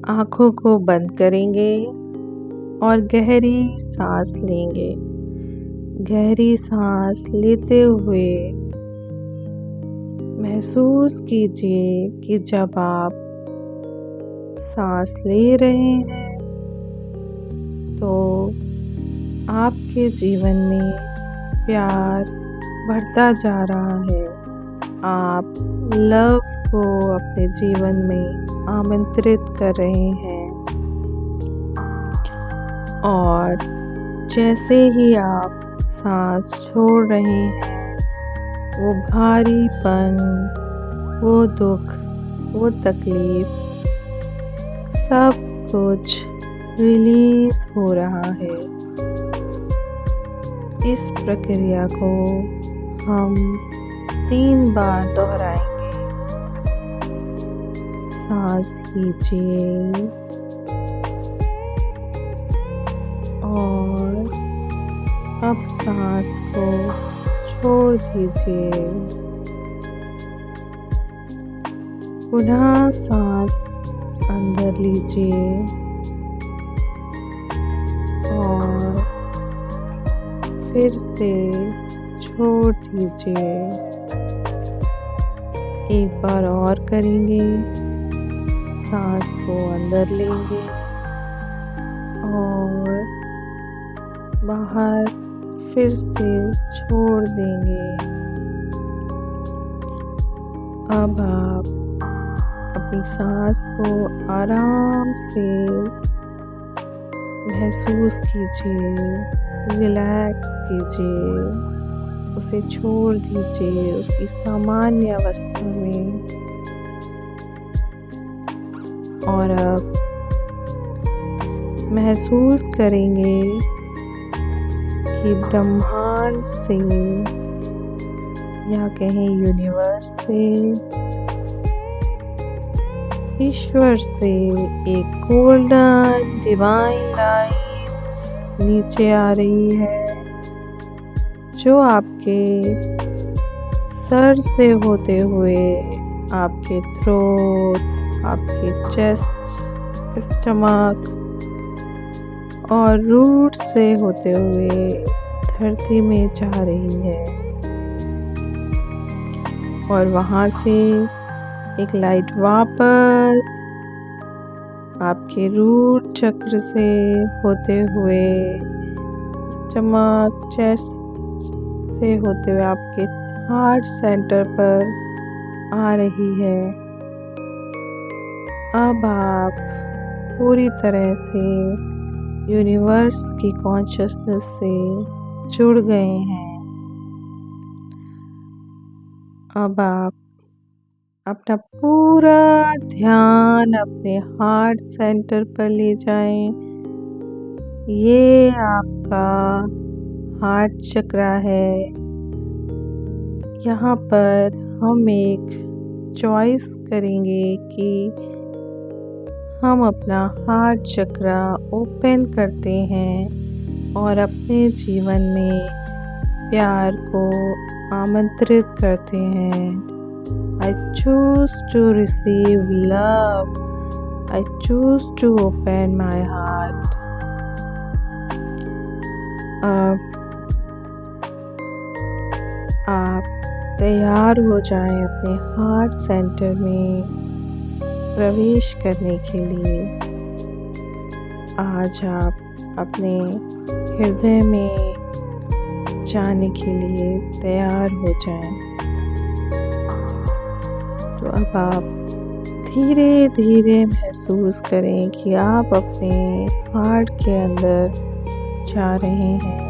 आँखों को बंद करेंगे और गहरी सांस लेंगे। गहरी सांस लेते हुए महसूस कीजिए कि जब आप सांस ले रहे हैं तो आपके जीवन में प्यार बढ़ता जा रहा है। आप लव को अपने जीवन में आमंत्रित कर रहे हैं और जैसे ही आप सांस छोड़ रहे हैं वो भारीपन, वो दुख, वो तकलीफ सब कुछ रिलीज हो रहा है। इस प्रक्रिया को हम 3 बार दोहराएंगे। सांस लीजिए और अब सांस को छोड़ दीजिए। पुनः सांस अंदर लीजिए और फिर से छोड़ दीजिए। एक बार और करेंगे। सांस को अंदर लेंगे और बाहर फिर से छोड़ देंगे। अब आप अपनी सांस को आराम से महसूस कीजिए, रिलैक्स कीजिए, उसे छोड़ दीजिए उसकी सामान्य अवस्था में। और अब महसूस करेंगे कि ब्रह्मांड से या कहें यूनिवर्स से, ईश्वर से एक गोल्डन डिवाइन लाइट नीचे आ रही है जो आपके सर से होते हुए आपके थ्रोट, आपके चेस्ट, स्टमक और रूट से होते हुए धरती में जा रही है। और वहाँ से एक लाइट वापस आपके रूट चक्र से होते हुए स्टमक, चेस्ट से होते हुए आपके हार्ट सेंटर पर आ रही है। अब आप पूरी तरह से यूनिवर्स की कॉन्शियसनेस से जुड़ गए हैं। अब आप अपना पूरा ध्यान अपने हार्ट सेंटर पर ले जाएं। ये आपका हार्ट चक्र है। यहाँ पर हम एक चॉइस करेंगे कि हम अपना हार्ट चक्र ओपन करते हैं और अपने जीवन में प्यार को आमंत्रित करते हैं। I choose to receive love. I choose to open my heart. अब आप तैयार हो जाएं अपने हार्ट सेंटर में प्रवेश करने के लिए। आज आप अपने हृदय में जाने के लिए तैयार हो जाएं। तो अब आप धीरे धीरे महसूस करें कि आप अपने हार्ट के अंदर जा रहे हैं।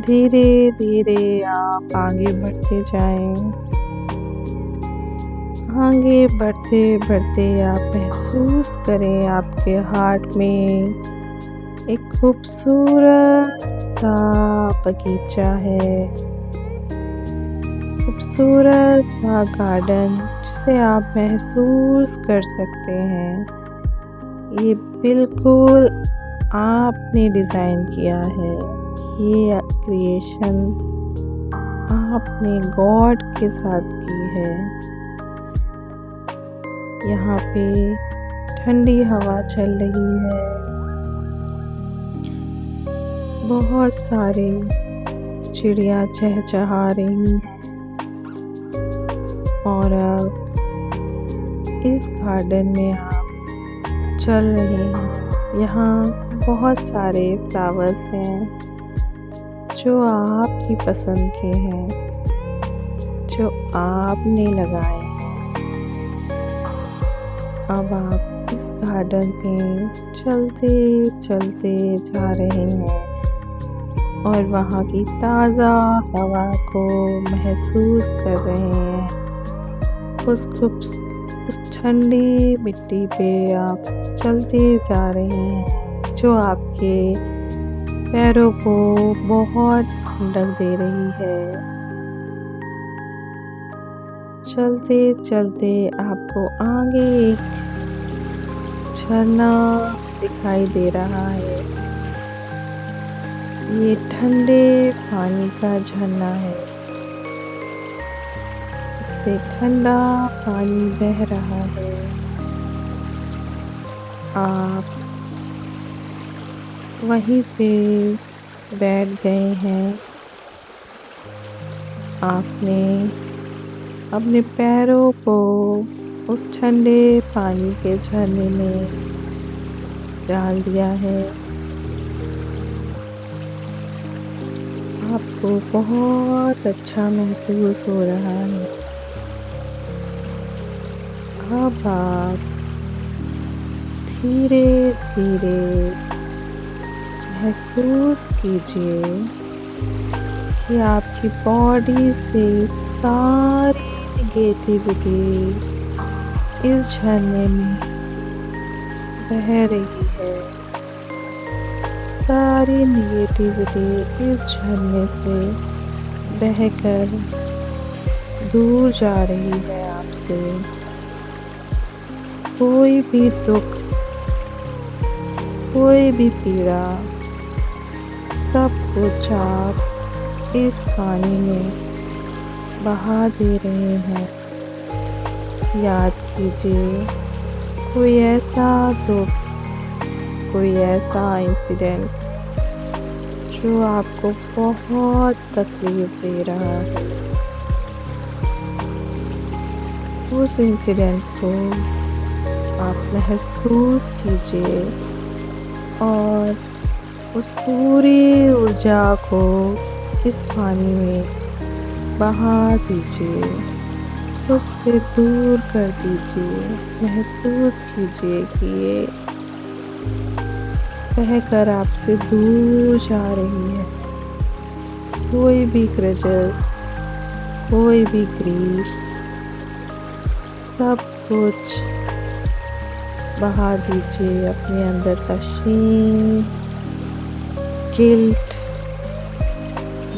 धीरे धीरे आप आगे बढ़ते जाएं। आगे बढ़ते बढ़ते आप महसूस करें आपके हार्ट में एक खूबसूरत सा बगीचा है, खूबसूरत सा गार्डन जिसे आप महसूस कर सकते हैं। ये बिल्कुल आपने डिज़ाइन किया है। ये क्रिएशन आपने गॉड के साथ की है। यहाँ पे ठंडी हवा चल रही है, बहुत सारे चिड़िया चहचहा रही हैं और अब इस गार्डन में आप चल रहे हैं। यहाँ बहुत सारे फ्लावर्स हैं जो आपकी पसंद के हैं, जो आपने लगाए हैं। अब आप इस गार्डन में चलते चलते जा रहे हैं और वहाँ की ताज़ा हवा को महसूस कर रहे हैं। उस ठंडी मिट्टी पे आप चलते जा रहे हैं जो आपके पैरों को बहुत ठंडक दे रही है। चलते चलते आपको आगे एक झरना दिखाई दे रहा है। ये ठंडे पानी का झरना है, इससे ठंडा पानी बह रहा है। आप वहीं पे बैठ गए हैं। आपने अपने पैरों को उस ठंडे पानी के झरने में डाल दिया है। आपको बहुत अच्छा महसूस हो रहा है। अब आप धीरे धीरे महसूस कीजिए कि आपकी बॉडी से सारी नेगेटिविटी इस झरने में बह रही है। सारी नेगेटिविटी इस झरने से बहकर दूर जा रही है आपसे। कोई भी दुख, कोई भी पीड़ा, सब कुछ आप इस पानी में बहा दे रहे हैं। याद कीजिए कोई ऐसा दुख, कोई ऐसा इंसिडेंट जो आपको बहुत तकलीफ दे रहा है। उस इंसिडेंट को आप महसूस कीजिए और उस पूरी ऊर्जा को इस पानी में बहा दीजिए, उससे दूर कर दीजिए। महसूस कीजिए कि ये बहकर आपसे दूर जा रही है। कोई भी ग्रजेस, कोई भी ग्रीफ, सब कुछ बहा दीजिए। अपने अंदर का शेम, गिल्ट,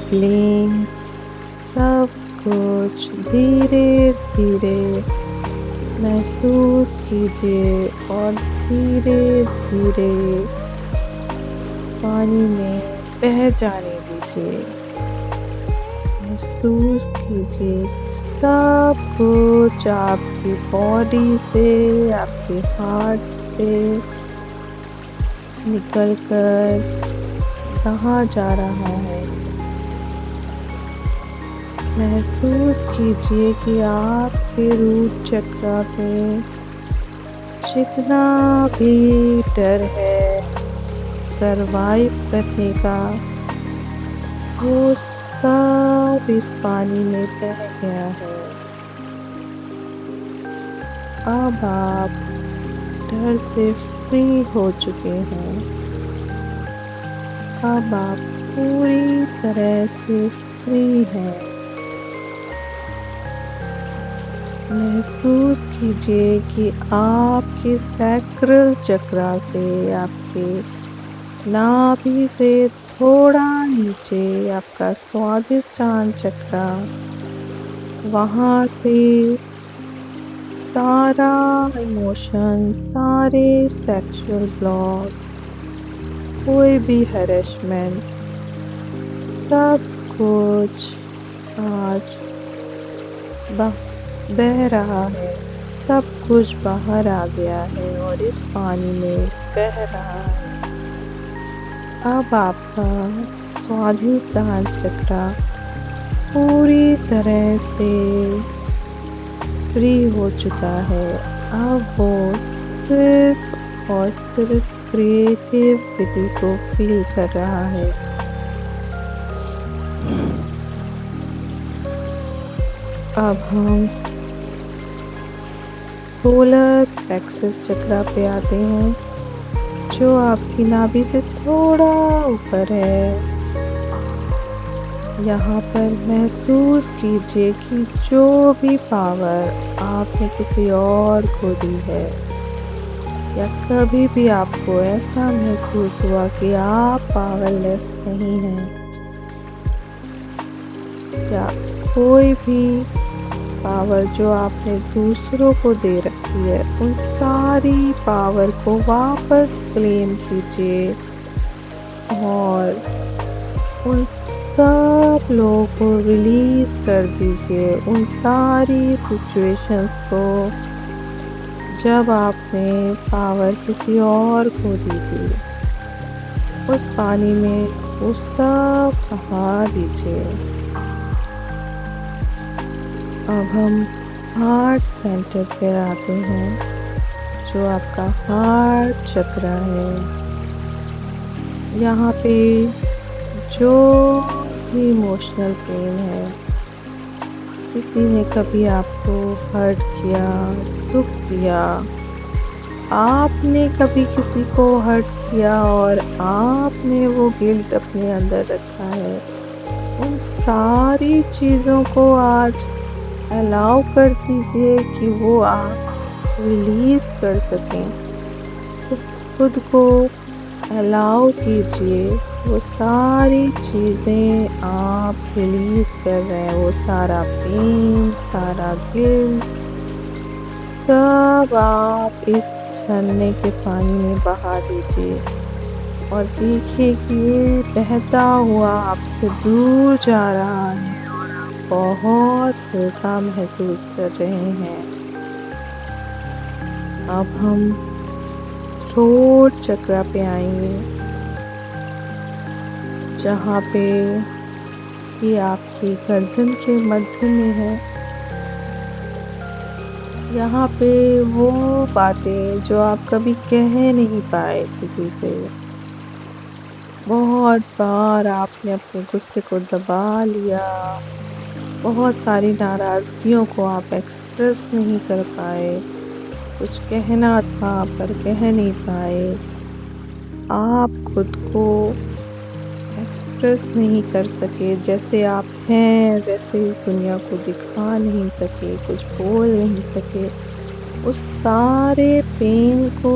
ब्लेम, सब कुछ धीरे धीरे महसूस कीजिए और धीरे धीरे पानी में बह जाने दीजिए। महसूस कीजिए सब कुछ आपकी बॉडी से, आपके हार्ट से निकलकर कहाँ जा रहा है। महसूस कीजिए कि आपके रूट चक्र पे जितना भी डर है सरवाइव करने का, वो सब इस पानी में बह गया है। अब आप डर से फ्री हो चुके हैं। अब आप पूरी तरह से फ्री हैं। महसूस कीजिए कि आपके सैक्रल चक्र से, आपके नाभि से थोड़ा नीचे आपका स्वादिष्टान चक्र, वहाँ से सारा इमोशन, सारे सेक्सुअल ब्लॉक, कोई भी हैरेसमेंट, सब कुछ आज बह रहा है, सब कुछ बाहर आ गया है और इस पानी में बह रहा है। अब आपका स्वाधिष्ठान चक्र पूरी तरह से फ्री हो चुका है। अब वो सिर्फ और सिर्फ क्रिएटिविटी को फील कर रहा है। अब हम सोलर प्लेक्सस चक्र पे आते हैं, जो आपकी नाभि से थोड़ा ऊपर है। यहाँ पर महसूस कीजिए कि जो भी पावर आपने किसी और को दी है, या कभी भी आपको ऐसा महसूस हुआ कि आप पावरलेस नहीं हैं, या कोई भी पावर जो आपने दूसरों को दे रखी है, उन सारी पावर को वापस क्लेम कीजिए और उन सब लोगों को रिलीज़ कर दीजिए। उन सारी सिचुएशंस को जब आपने पावर किसी और को दी थी, उस पानी में वो सब बहा दीजिए। अब हम हार्ट सेंटर पे आते हैं, जो आपका हार्ट चक्र है। यहाँ पे जो भी इमोशनल पेन है, किसी ने कभी आपको हर्ट किया, दुख दिया, आपने कभी किसी को हर्ट किया और आपने वो गिल्ट अपने अंदर रखा है, उन सारी चीज़ों को आज अलाउ कर दीजिए कि वो आप रिलीज़ कर सकें। खुद को अलाउ कीजिए, वो सारी चीज़ें आप रिलीज़ कर रहे हैं, वो सारा पेन, सारा गिल्ट, सब आप इस झरने के पानी में बहा दीजिए और देखिए कि ये बहता हुआ आपसे दूर जा रहा है और आप बहुत हल्का महसूस कर रहे हैं। अब हम थ्रोट चक्र पे आएंगे, जहाँ पे ये आपकी गर्दन के मध्य में है। यहाँ पे वो बातें जो आप कभी कह नहीं पाए किसी से, बहुत बार आपने अपने गुस्से को दबा लिया, बहुत सारी नाराज़गियों को आप एक्सप्रेस नहीं कर पाए, कुछ कहना था पर कह नहीं पाए, आप खुद को एक्सप्रेस नहीं कर सके, जैसे आप हैं वैसे ही दुनिया को दिखा नहीं सके, कुछ बोल नहीं सके। उस सारे पेन को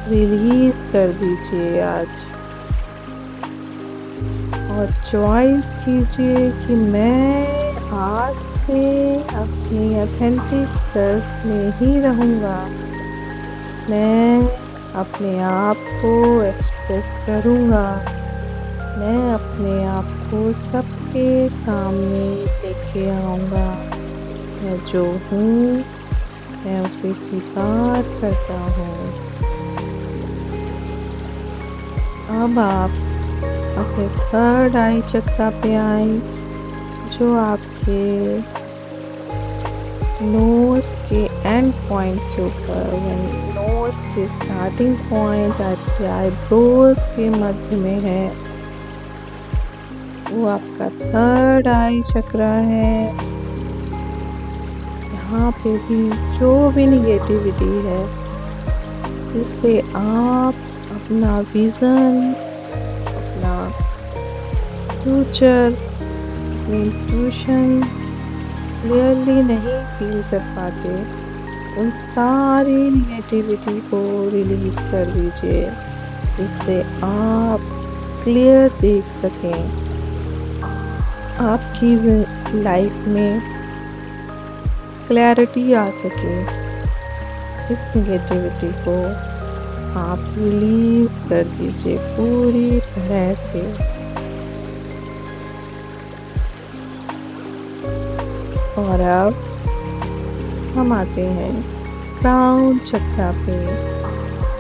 रिलीज़ कर दीजिए आज और चॉइस कीजिए कि मैं आज से अपनी ऑथेंटिक सेल्फ में ही रहूँगा। मैं अपने आप को एक्सप्रेस करूँगा, मैं अपने आप को सबके सामने लेके आऊँगा। मैं जो हूँ मैं उसे स्वीकार करता हूँ। अब आप अपने थर्ड आई चक्र पे आए, जो आपके नोज़ के एंड पॉइंट के ऊपर, यानी नोज़ के स्टार्टिंग पॉइंट आपके आईब्रोज के मध्य में है। वो आपका थर्ड आई चक्र है। यहाँ पे भी जो भी निगेटिविटी है, जिससे आप अपना विज़न, अपना फ्यूचर, अपनी इंट्यूशन क्लियरली नहीं फील कर पाते, उन सारी निगेटिविटी को रिलीज़ कर दीजिए, जिससे आप क्लियर देख सकें। आपकी लाइफ में क्लैरिटी आ सके। इस निगेटिविटी को आप रिलीज़ कर दीजिए पूरी तरह से। और अब हम आते हैं क्राउन चक्रा पे,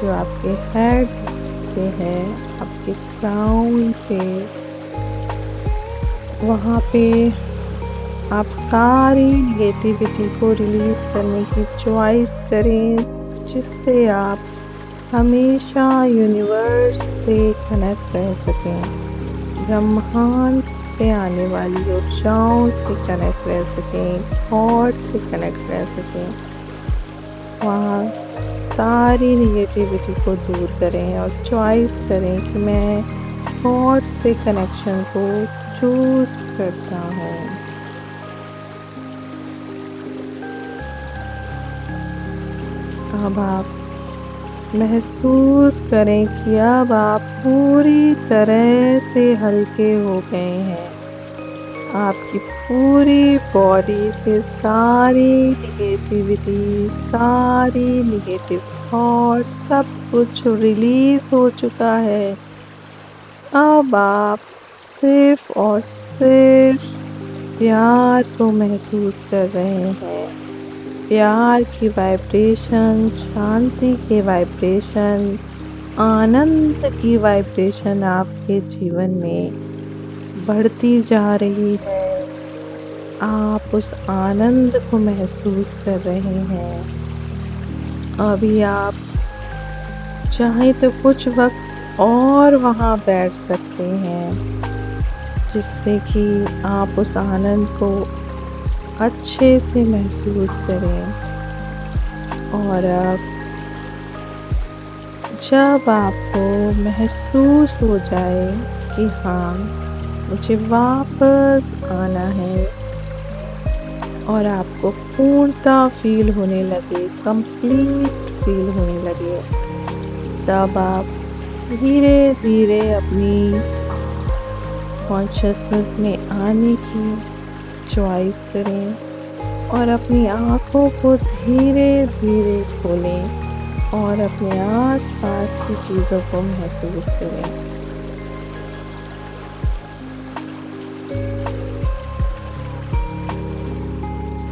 जो आपके हेड पे है, आपके क्राउन पे। वहाँ पे आप सारी नेगेटिविटी को रिलीज़ करने की चॉइस करें, जिससे आप हमेशा यूनिवर्स से कनेक्ट रह सकें, ब्रह्मांड से आने वाली ऊर्जाओं से कनेक्ट रह सकें, थॉट से कनेक्ट रह सकें। वहाँ सारी नेगेटिविटी को दूर करें और चॉइस करें कि मैं थॉट से कनेक्शन को चूज़ करता हूँ। अब आप महसूस करें कि अब आप पूरी तरह से हल्के हो गए हैं। आपकी पूरी बॉडी से सारी नेगेटिविटी, सारी नेगेटिव थॉट, सब कुछ रिलीज़ हो चुका है। अब आप सिर्फ़ और सिर्फ़ प्यार को महसूस कर रहे हैं। प्यार की वाइब्रेशन, शांति की वाइब्रेशन, आनंद की वाइब्रेशन आपके जीवन में बढ़ती जा रही है। आप उस आनंद को महसूस कर रहे हैं। अभी आप चाहें तो कुछ वक्त और वहाँ बैठ सकते हैं, जिससे कि आप उस आनंद को अच्छे से महसूस करें। और अब जब आपको महसूस हो जाए कि हाँ, मुझे वापस आना है, और आपको पूर्णता फील होने लगे, कंप्लीट फील होने लगे, तब आप धीरे धीरे अपनी कॉन्शियसनेस में आने की चॉइस करें और अपनी आँखों को धीरे धीरे खोलें और अपने आसपास की चीज़ों को महसूस करें।